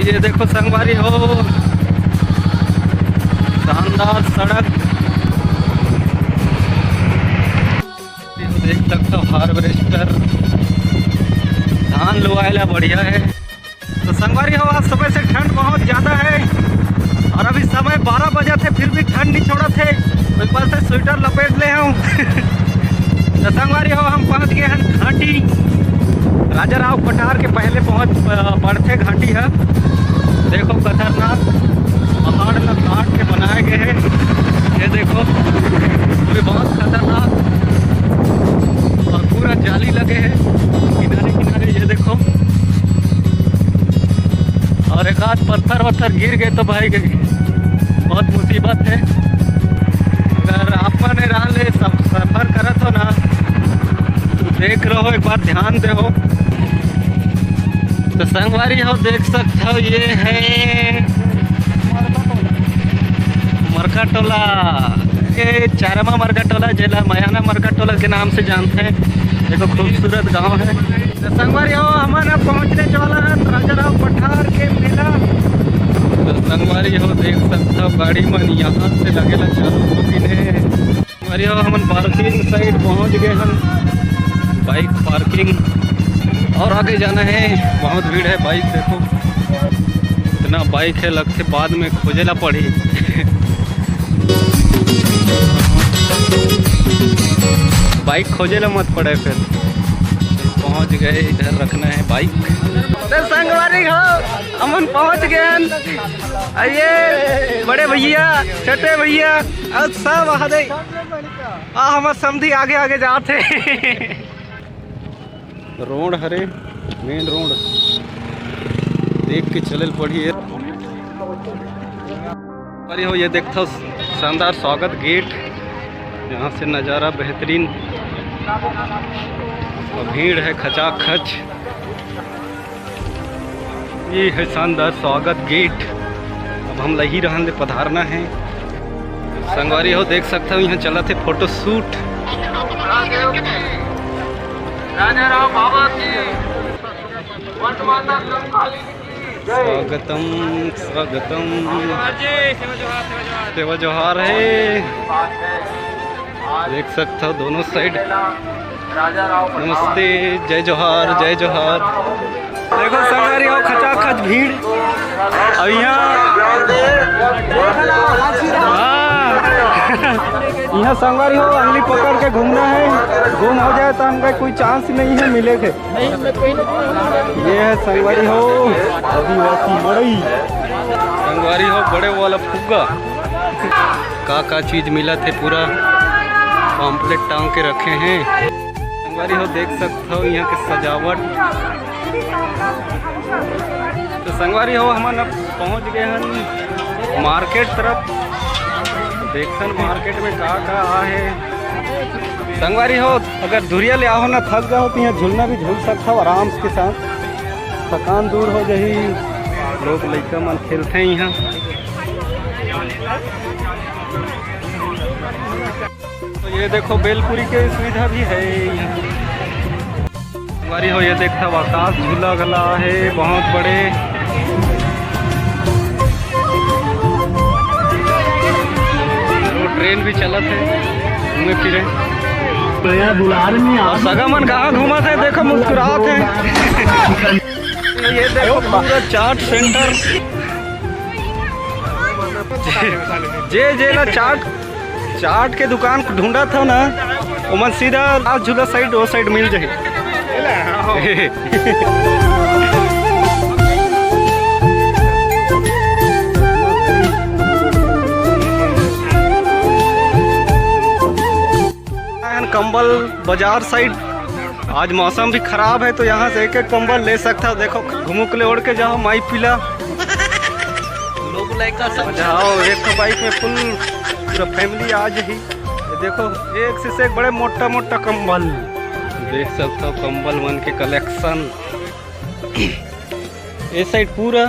ये देखो संगवारी हो, शानदार सड़क। देख सकते हो हार्वेस्टर, धान लुआएला बढ़िया है। तो संगवारी हो, आज सुबह से ठंड बहुत ज़्यादा है और अभी समय 12 बजे थे फिर भी ठंड नहीं छोड़ा थे। तो एक बार से स्वेटर लपेट ले हूँ। तो संगवारी हो, हम पहुँच गए हैं घाटी। राजा राव पठार के पहले पड़ते घाटी है। देखो खतरनाक पहाड़ में काट के बनाए गए हैं। ये देखो ये बहुत खतरनाक और पूरा जाली लगे हैं किनारे किनारे। ये देखो, और एक आध पत्थर वत्थर गिर गए तो भाई बहुत मुसीबत है। अगर आपने राह ले सफ़र करा तो ना, तो देख रहो, एक बार ध्यान दे हो। तो संगवारी हो, देख सकते हो, ये है मरका टोला। ये चारमा मरका टोला, जिला मयाना मरका टोला के नाम से जानते हैं। देखो खूबसूरत गांव है। तो संगवारी हो, हमारा पहुंचने वाला है राजा राव पठार के मेला। तो संगवारी हो, देख सकते हो, गाड़ी मन यहाँ से लगेला चालू होने। संगवारी हो, हम पार्किंग साइड पहुँच गए हैं। बाइक पार्किंग और आगे जाना है, बहुत भीड़ है। बाइक देखो, इतना बाइक है, लगते बाद में खोजेला पड़ी। बाइक खोजेला मत पड़े, फिर पहुंच गए। इधर रखना है बाइक। तो संगवारी हो, अमन पहुंच गए। ये बड़े भैया, छोटे भैया और सब हमारे समधी आगे आगे जाते। रोड हरे, मेन रोड देख के चलल पड़ी है। अरे हो, ये देखो शानदार स्वागत गेट, यहाँ से नज़ारा बेहतरीन और भीड़ है खचाखच। ये है शानदार स्वागत गेट। अब हम लही रहन ले पधारना है। संगवारी हो, देख सकते हो, यहाँ चला थे फोटो शूट। राजा राव बाबा की स्वागतम स्वागतम, सेवा जोहार है। देख सकते हो दोनों साइड, नमस्ते, जय जोहार, जय जोहार। देखो संगवारी हो, खचाखच भीड़। और यहाँ संगवारी हो, अंगली पकड़ के घूमना है। गुम हो जाए तो हमका कोई चांस नहीं है मिले के। ये है संगवारी हो आदिवासी मड़ई। संगवारी हो, बड़े वाला फुग्गा का चीज मिला थे, पूरा पॉम्पलेट टांग के रखे हैं। संगवारी हो, देख सकते हो यहाँ के सजावट। तो संगवारी हो, हम अब पहुँच गए हैं मार्केट तरफ। देखन मार्केट में का है। संगवारी हो, अगर धुरिया ले आओ ना, थक जाओ तो यहाँ झूलना भी झूल सकता हो आराम के साथ। थकान दूर हो जाही। लोग लड़का मन खेलते हैं यहाँ। तो ये देखो बेलपुरी के सुविधा भी है यहाँ। संगवारी हो, ये देखता आकाश झूला गला है बहुत बड़े। ट्रेन भी चलत है, घूमे फिरे। सगा मन कहाँ घूमा थे, देखो मुस्कुरात है। ये देखो पूरा चाट सेंटर। जे चाट के दुकान ढूंढा था ना, ओमन सीधा झूला साइड वो साइड मिल जाए। कंबल बाजार साइड, आज मौसम भी खराब है तो यहाँ से एक एक कंबल ले सकता हो। देखो घुमुक ले ओढ़ के जाओ, माई पीला लोग लड़का सब जाओ। एक बाइक में फुल पूरा फैमिली आज ही। देखो एक से एक बड़े मोटा मोटा कंबल देख सकते हो, कंबल मन के कलेक्शन। ये साइड पूरा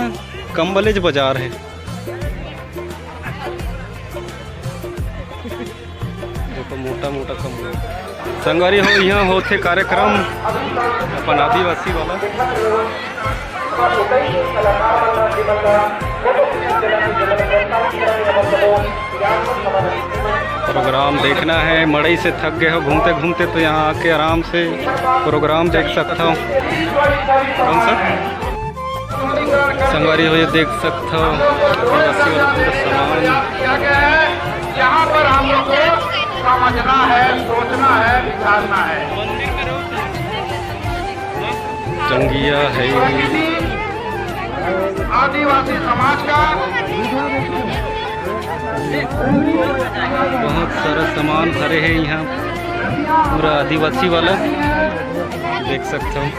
कंबलेज बाजार है। देखो मोटा मोटा कंबल। संगवारी हो, यहाँ होते कार्यक्रम अपन आदिवासी वाला। प्रोग्राम देखना है, मड़ई से थक गए हो घूमते घूमते तो यहाँ आके आराम से प्रोग्राम देख सकता हूँ। कौन सा संगवारी हो ये देख सकता हो सामान। यहाँ पर हम लोग को समझना है, सोचना है, विचारना है। जंगिया है, आदिवासी समाज का बहुत सारा सामान भरे हैं यहाँ, पूरा आदिवासी वाला देख सकता हूँ।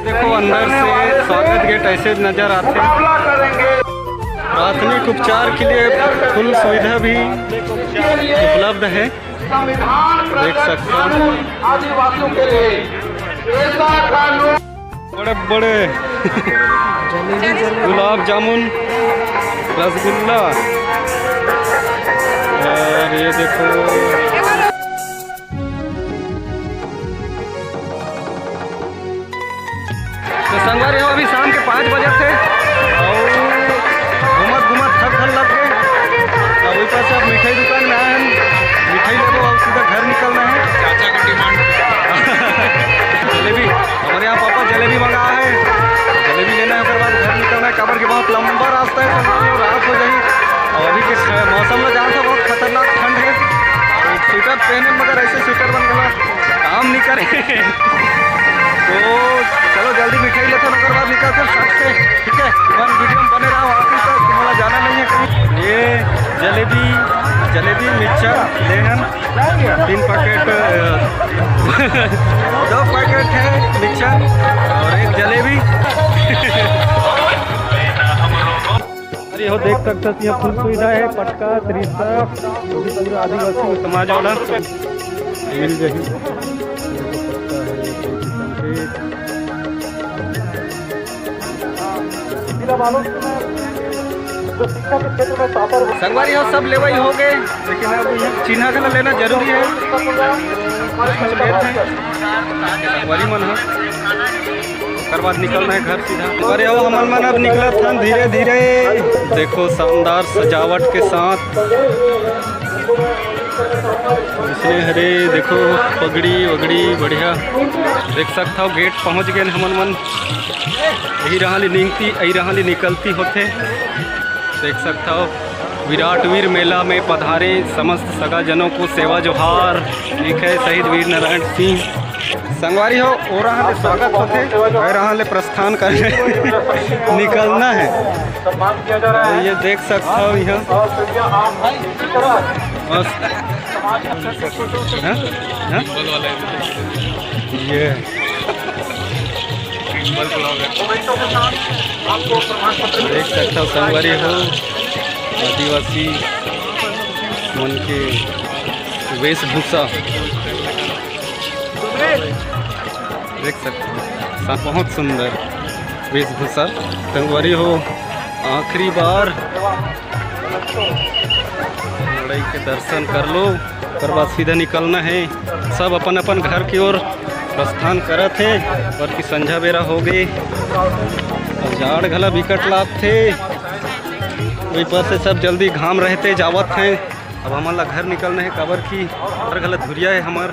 देखो अंदर से स्वागत गेट ऐसे नजर आते हैं। प्राथमिक उपचार के लिए फुल सुविधा भी उपलब्ध है, देख सकते हो। आदिवासियों के लिए ऐसा कानून बड़े बड़े गुलाब जामुन, रसगुल्ला, और ये देखो तो संगवारी हो अभी शाम के 5 बजे थे और घूमत घूमत थक लग गए। अब ऊपर से अब मिठाई दुकान में आए हैं, मिठाई लेबो और सीधा घर निकलना है। चाचा का डिमांड जलेबी, हमारे यहाँ पापा जलेबी मंगा है, जलेबी लेना है, उसके बाद घर निकलना है। काबर के बहुत लंबा रास्ता है, तो रात हो जाएगी। और अभी के मौसम में जान सा बहुत खतरनाक ठंड है, स्वेटर पहने मगर ऐसे स्वेटर बन गया काम नहीं करे। तो चलो जल्दी मिठाई लेते हैं, बाद निकलते हैं साथ से, ठीक है। वन वीडियो में बने रहो, वापस तक तुम्हारा जाना नहीं है कहीं। ये जलेबी मिक्सचर ले हैं 3 पैकेट 2 पैकेट है मिक्सचर और 1 जलेबी। अरे हो देख सकते हो यहाँ फुल सुविधा है, पटका त्रिशा जो भी पूरा आदिवासी समाज वाला मिल जाएगी। संगवारी हो सब लेवई हो गए, लेकिन अब चिन्हा के लेना जरूरी है। संगवारी मन है, उसके बाद निकलना है घर सीधा। अरे हो हमार मन अब निकला था धीरे धीरे। देखो शानदार सजावट के साथ इसमें हरे देखो पगड़ी वगड़ी बढ़िया देख सकता हो। गेट पहुंच गए हमन मन, यही रहा निकलती होते देख सकता हो। विराट वीर मेला में पधारे समस्त सगा जनों को सेवा जोहार, ठीक है। शहीद वीर नारायण सिंह संगवारी हो और रहा स्वागत होते और रहा ले प्रस्थान करने निकलना है। तो ये देख सकता हो यहाँ ये देख सकता हो संगवारी हो आदिवासी मन के वेशभूषा देख सकते हो, बहुत सुंदर वेशभूषा। संगवारी हो आखिरी बार लड़ाई के दर्शन कर लो, उसके बाद सीधा निकलना है। सब अपन अपन घर की ओर प्रस्थान करत थे, और की संझा बेरा हो गई, जाड़ घला बिकट लाभ थे, वही पर से सब जल्दी घाम रहते जावत हैं। अब हमारा घर निकलना है, काबर की हर गलत धुरिया है हमार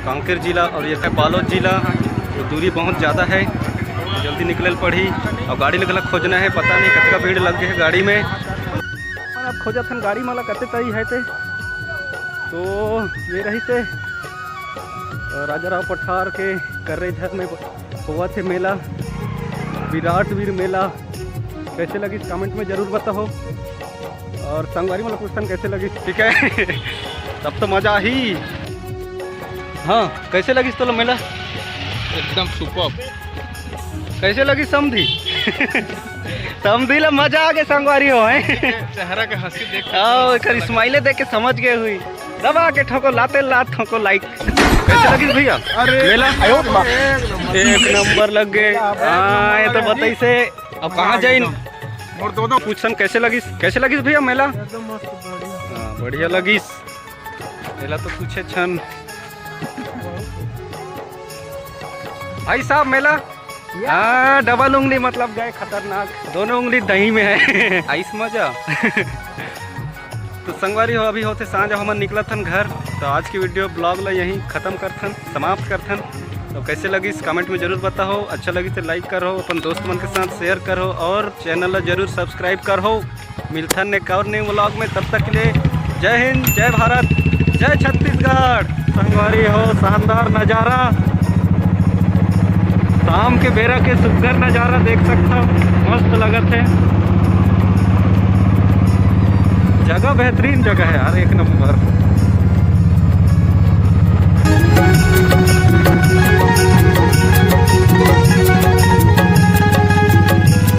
कांकेर जिला और ये है बालोद जिला, तो दूरी बहुत ज़्यादा है, जल्दी निकल पड़ी। और गाड़ी लगल खोजना है, पता नहीं कितना भीड़ लग गई है गाड़ी में। अब खोजत हन गाड़ी माला कते तई है तो ये रही से राजा राव पठार के कर्रेझर में हुआ थे मेला, विराट वीर मेला। कैसे लगी कमेंट में ज़रूर बताओ, और संगवारी वाला क्वेश्चन कैसे लगी, ठीक है। तब तो मज़ा ही। हाँ कैसे लगी तो मेला? एकदम सुपर। कैसे लगी समधी? समधी ला मजा आ गया संगवारी हो है। चेहरा का हंसी देख कर स्माइले देख के समझ गए हुई, दबा के ठोको लाते लात ठोको लाइक। कैसे लगी भैया मेला? एक नंबर लग गए। हाँ ये तो बताई से। अब कहाँ जाइन पूछन कैसे लगी भैया मेला? हाँ बढ़िया लगिस मेला तो पूछे छन। भाई साहब मेला हाँ, डबल उंगली मतलब गए खतरनाक, दोनों उंगली दही में है। आइस मजा। तो संगवारी हो अभी होते सांझ हमन निकला थन घर। तो आज की वीडियो ब्लॉग ला यहीं ख़त्म करथन, समाप्त करथन। तो कैसे लगी इस कमेंट में जरूर बताओ। अच्छा लगी तो लाइक करो, अपन दोस्त मन के साथ शेयर करो और चैनल ला जरूर सब्सक्राइब करो। मिलथन एक और न्यू व्लॉग में, तब तक के लिए जय हिंद, जय भारत, जय छत्तीसगढ़। संगवारी हो शानदार नज़ारा, शाम के बेरा के सुंदर नज़ारा देख सकता, मस्त लगत है। जगह बेहतरीन जगह है यार, एक नंबर।